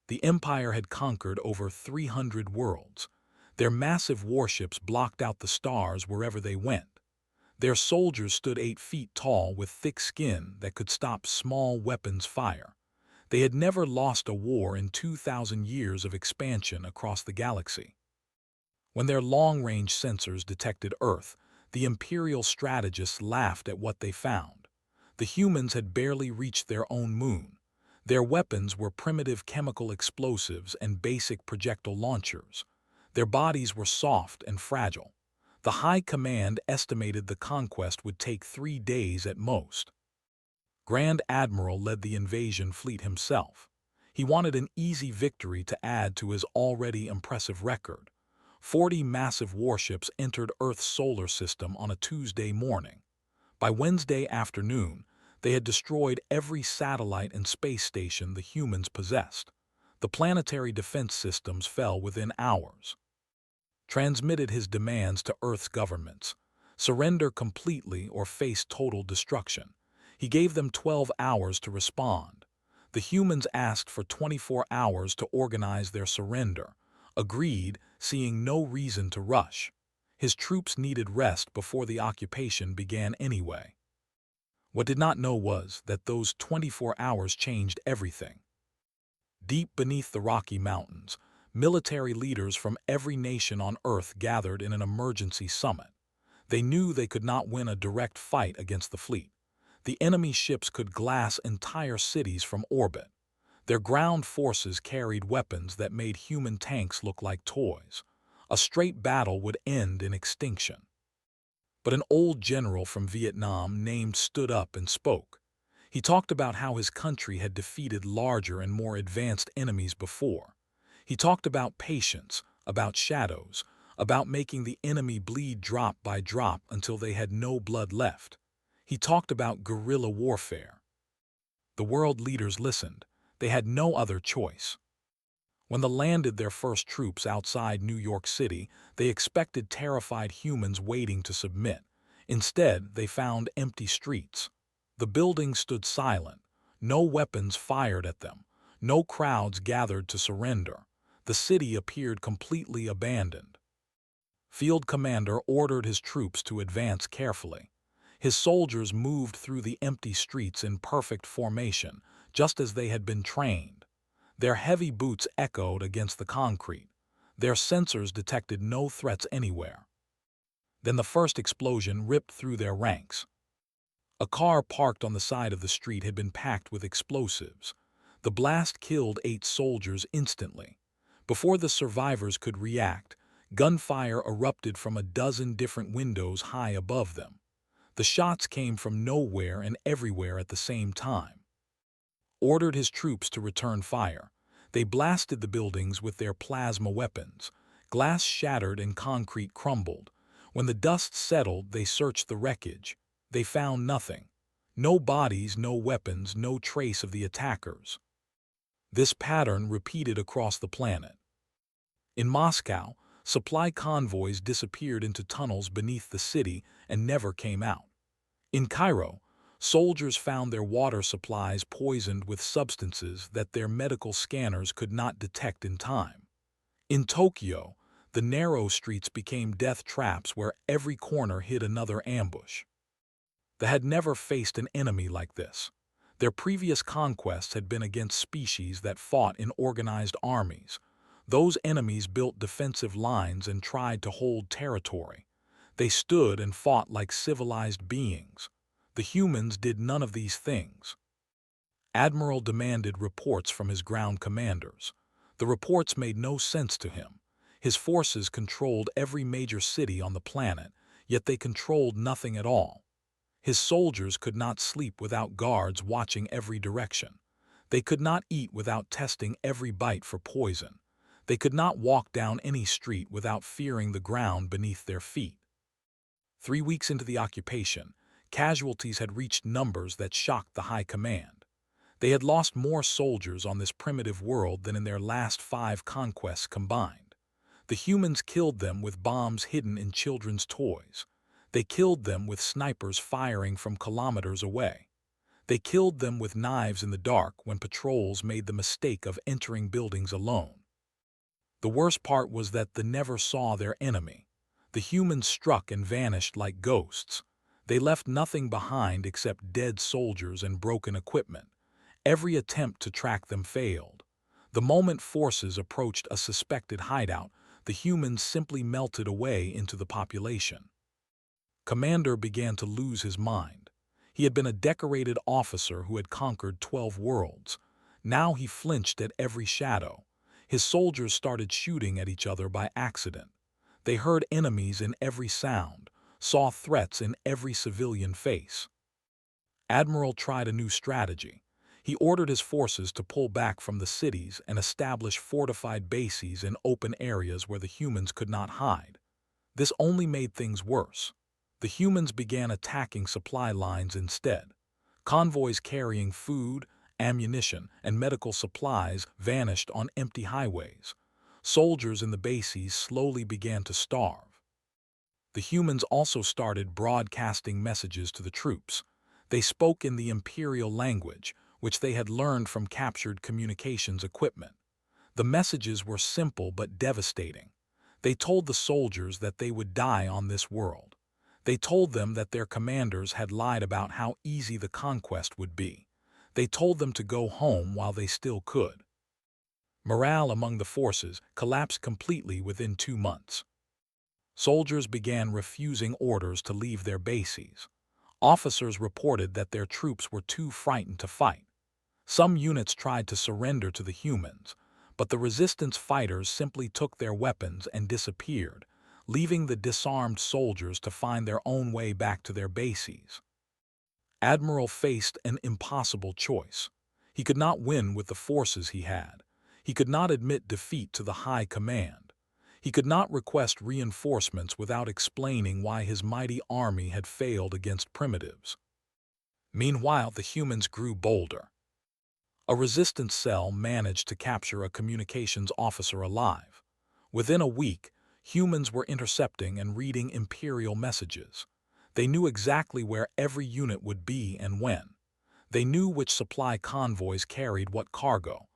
The Empire had conquered over 300 worlds. Their massive warships blocked out the stars wherever they went. Their soldiers stood 8 feet tall with thick skin that could stop small weapons fire. They had never lost a war in 2,000 years of expansion across the galaxy. When their long-range sensors detected Earth, the Imperial strategists laughed at what they found. The humans had barely reached their own moon. Their weapons were primitive chemical explosives and basic projectile launchers. Their bodies were soft and fragile. The High Command estimated the conquest would take 3 days at most. Grand Admiral led the invasion fleet himself. He wanted an easy victory to add to his already impressive record. 40 massive warships entered Earth's solar system on a Tuesday morning. By Wednesday afternoon, they had destroyed every satellite and space station the humans possessed. The planetary defense systems fell within hours. Transmitted his demands to Earth's governments: surrender completely or face total destruction. He gave them 12 hours to respond. The humans asked for 24 hours to organize their surrender, agreed, seeing no reason to rush. His troops needed rest before the occupation began anyway. What did not know was that those 24 hours changed everything. Deep beneath the Rocky Mountains, military leaders from every nation on Earth gathered in an emergency summit. They knew they could not win a direct fight against the fleet. The enemy ships could glass entire cities from orbit. Their ground forces carried weapons that made human tanks look like toys. A straight battle would end in extinction. But an old general from Vietnam named stood up and spoke. He talked about how his country had defeated larger and more advanced enemies before. He talked about patience, about shadows, about making the enemy bleed drop by drop until they had no blood left. He talked about guerrilla warfare. The world leaders listened. They had no other choice. When they landed their first troops outside New York City, they expected terrified humans waiting to submit. Instead, they found empty streets. The buildings stood silent. No weapons fired at them. No crowds gathered to surrender. The city appeared completely abandoned. Field Commander ordered his troops to advance carefully. His soldiers moved through the empty streets in perfect formation, just as they had been trained. Their heavy boots echoed against the concrete. Their sensors detected no threats anywhere. Then the first explosion ripped through their ranks. A car parked on the side of the street had been packed with explosives. The blast killed 8 soldiers instantly. Before the survivors could react, gunfire erupted from a dozen different windows high above them. The shots came from nowhere and everywhere at the same time. Ordered his troops to return fire. They blasted the buildings with their plasma weapons. Glass shattered and concrete crumbled. When the dust settled, they searched the wreckage. They found nothing. No bodies, no weapons, no trace of the attackers. This pattern repeated across the planet. In Moscow, supply convoys disappeared into tunnels beneath the city and never came out. In Cairo, soldiers found their water supplies poisoned with substances that their medical scanners could not detect in time. In Tokyo, the narrow streets became death traps where every corner hid another ambush. They had never faced an enemy like this. Their previous conquests had been against species that fought in organized armies. Those enemies built defensive lines and tried to hold territory. They stood and fought like civilized beings. The humans did none of these things. Admiral demanded reports from his ground commanders. The reports made no sense to him. His forces controlled every major city on the planet, yet they controlled nothing at all. His soldiers could not sleep without guards watching every direction. They could not eat without testing every bite for poison. They could not walk down any street without fearing the ground beneath their feet. 3 weeks into the occupation, casualties had reached numbers that shocked the High Command. They had lost more soldiers on this primitive world than in their last 5 conquests combined. The humans killed them with bombs hidden in children's toys. They killed them with snipers firing from kilometers away. They killed them with knives in the dark when patrols made the mistake of entering buildings alone. The worst part was that they never saw their enemy. The humans struck and vanished like ghosts. They left nothing behind except dead soldiers and broken equipment. Every attempt to track them failed. The moment forces approached a suspected hideout, the humans simply melted away into the population. Commander began to lose his mind. He had been a decorated officer who had conquered 12 worlds. Now he flinched at every shadow. His soldiers started shooting at each other by accident. They heard enemies in every sound, saw threats in every civilian face. Admiral tried a new strategy. He ordered his forces to pull back from the cities and establish fortified bases in open areas where the humans could not hide. This only made things worse. The humans began attacking supply lines instead. Convoys carrying food, ammunition, and medical supplies vanished on empty highways. Soldiers in the bases slowly began to starve. The humans also started broadcasting messages to the troops. They spoke in the imperial language, which they had learned from captured communications equipment. The messages were simple but devastating. They told the soldiers that they would die on this world. They told them that their commanders had lied about how easy the conquest would be. They told them to go home while they still could. Morale among the forces collapsed completely within 2 months. Soldiers began refusing orders to leave their bases. Officers reported that their troops were too frightened to fight. Some units tried to surrender to the humans, but the resistance fighters simply took their weapons and disappeared, leaving the disarmed soldiers to find their own way back to their bases. Admiral faced an impossible choice. He could not win with the forces he had. He could not admit defeat to the high command. He could not request reinforcements without explaining why his mighty army had failed against primitives. Meanwhile, the humans grew bolder. A resistance cell managed to capture a communications officer alive. Within a week, humans were intercepting and reading Imperial messages. They knew exactly where every unit would be and when. They knew which supply convoys carried what cargo.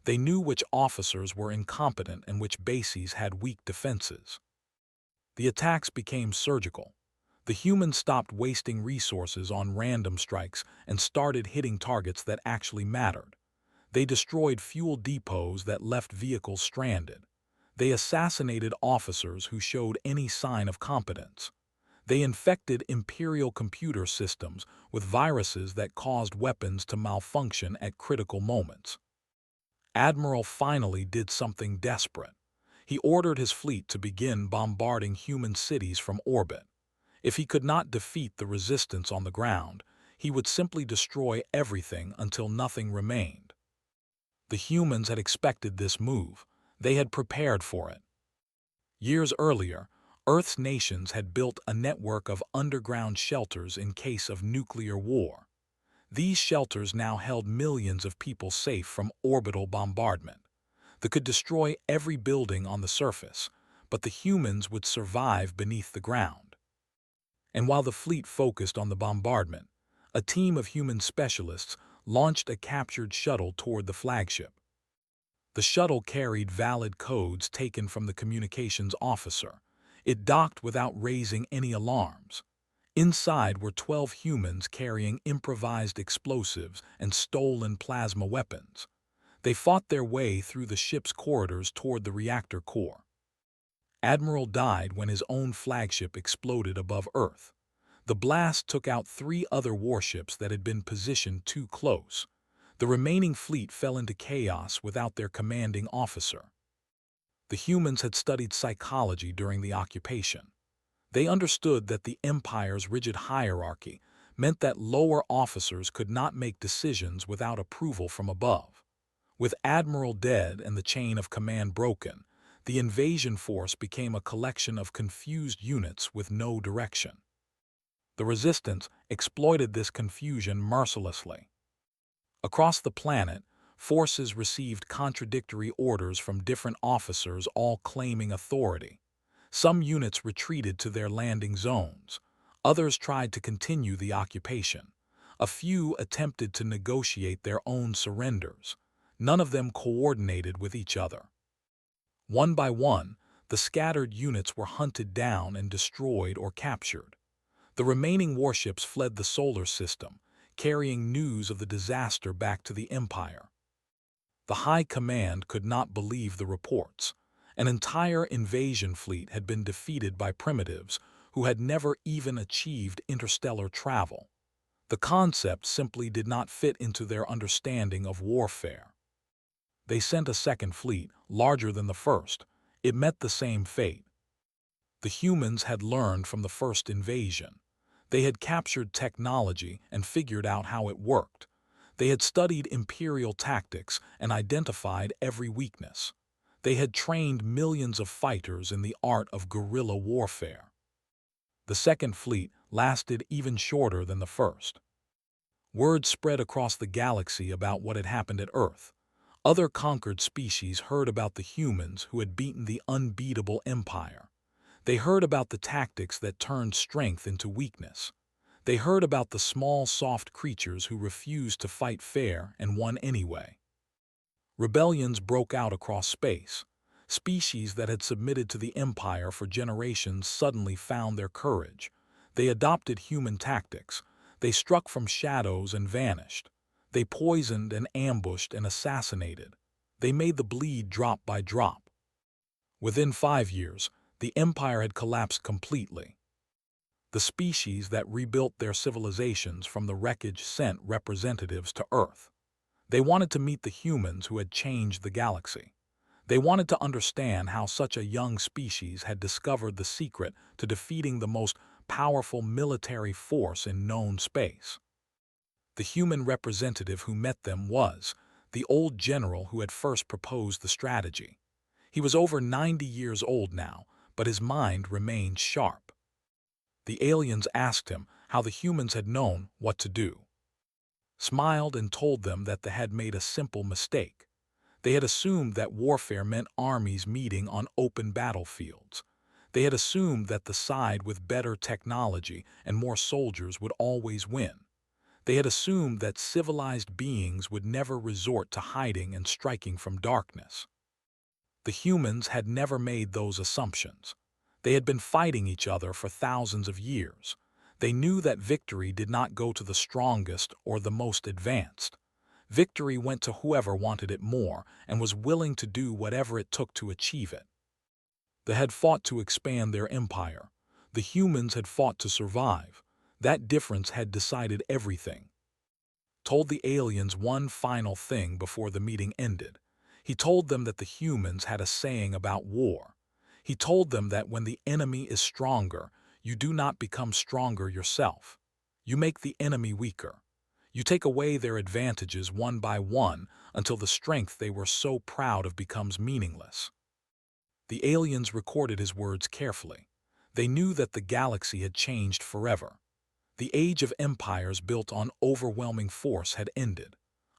They knew which officers were incompetent and which bases had weak defenses. The attacks became surgical. The humans stopped wasting resources on random strikes and started hitting targets that actually mattered. They destroyed fuel depots that left vehicles stranded. They assassinated officers who showed any sign of competence. They infected Imperial computer systems with viruses that caused weapons to malfunction at critical moments. Admiral finally did something desperate. He ordered his fleet to begin bombarding human cities from orbit. If he could not defeat the resistance on the ground, he would simply destroy everything until nothing remained. The humans had expected this move. They had prepared for it. Years earlier, Earth's nations had built a network of underground shelters in case of nuclear war. These shelters now held millions of people safe from orbital bombardment. They could destroy every building on the surface, but the humans would survive beneath the ground. And while the fleet focused on the bombardment, a team of human specialists launched a captured shuttle toward the flagship. The shuttle carried valid codes taken from the communications officer. It docked without raising any alarms. Inside were 12 humans carrying improvised explosives and stolen plasma weapons. They fought their way through the ship's corridors toward the reactor core. Admiral died when his own flagship exploded above Earth. The blast took out 3 other warships that had been positioned too close. The remaining fleet fell into chaos without their commanding officer. The humans had studied psychology during the occupation. They understood that the Empire's rigid hierarchy meant that lower officers could not make decisions without approval from above. With Admiral dead and the chain of command broken, the invasion force became a collection of confused units with no direction. The resistance exploited this confusion mercilessly. Across the planet, forces received contradictory orders from different officers, all claiming authority. Some units retreated to their landing zones. Others tried to continue the occupation. A few attempted to negotiate their own surrenders. None of them coordinated with each other. One by one, the scattered units were hunted down and destroyed or captured. The remaining warships fled the solar system, carrying news of the disaster back to the Empire. The High Command could not believe the reports. An entire invasion fleet had been defeated by primitives who had never even achieved interstellar travel. The concept simply did not fit into their understanding of warfare. They sent a second fleet, larger than the first. It met the same fate. The humans had learned from the first invasion. They had captured technology and figured out how it worked. They had studied imperial tactics and identified every weakness. They had trained millions of fighters in the art of guerrilla warfare. The second fleet lasted even shorter than the first. Word spread across the galaxy about what had happened at Earth. Other conquered species heard about the humans who had beaten the unbeatable Empire. They heard about the tactics that turned strength into weakness. They heard about the small, soft creatures who refused to fight fair and won anyway. Rebellions broke out across space. Species that had submitted to the Empire for generations suddenly found their courage. They adopted human tactics. They struck from shadows and vanished. They poisoned and ambushed and assassinated. They made the bleed drop by drop. Within 5 years, the Empire had collapsed completely. The species that rebuilt their civilizations from the wreckage sent representatives to Earth. They wanted to meet the humans who had changed the galaxy. They wanted to understand how such a young species had discovered the secret to defeating the most powerful military force in known space. The human representative who met them was the old general who had first proposed the strategy. He was over 90 years old now, but his mind remained sharp. The aliens asked him how the humans had known what to do. Smiled and told them that they had made a simple mistake. They had assumed that warfare meant armies meeting on open battlefields. They had assumed that the side with better technology and more soldiers would always win. They had assumed that civilized beings would never resort to hiding and striking from darkness. The humans had never made those assumptions. They had been fighting each other for thousands of years. They knew that victory did not go to the strongest or the most advanced. Victory went to whoever wanted it more and was willing to do whatever it took to achieve it. They had fought to expand their empire. The humans had fought to survive. That difference had decided everything. Told the aliens one final thing before the meeting ended. He told them that the humans had a saying about war. He told them that when the enemy is stronger, you do not become stronger yourself. You make the enemy weaker. You take away their advantages one by one until the strength they were so proud of becomes meaningless. The aliens recorded his words carefully. They knew that the galaxy had changed forever. The age of empires built on overwhelming force had ended.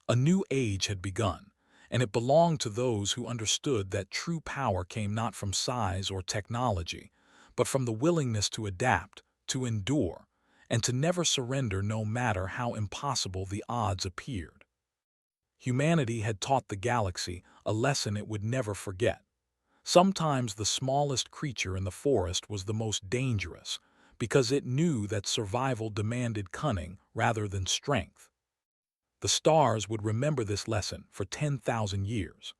A new age had begun, and it belonged to those who understood that true power came not from size or technology, but from the willingness to adapt, to endure, and to never surrender no matter how impossible the odds appeared. Humanity had taught the galaxy a lesson it would never forget. Sometimes the smallest creature in the forest was the most dangerous, because it knew that survival demanded cunning rather than strength. The stars would remember this lesson for 10,000 years.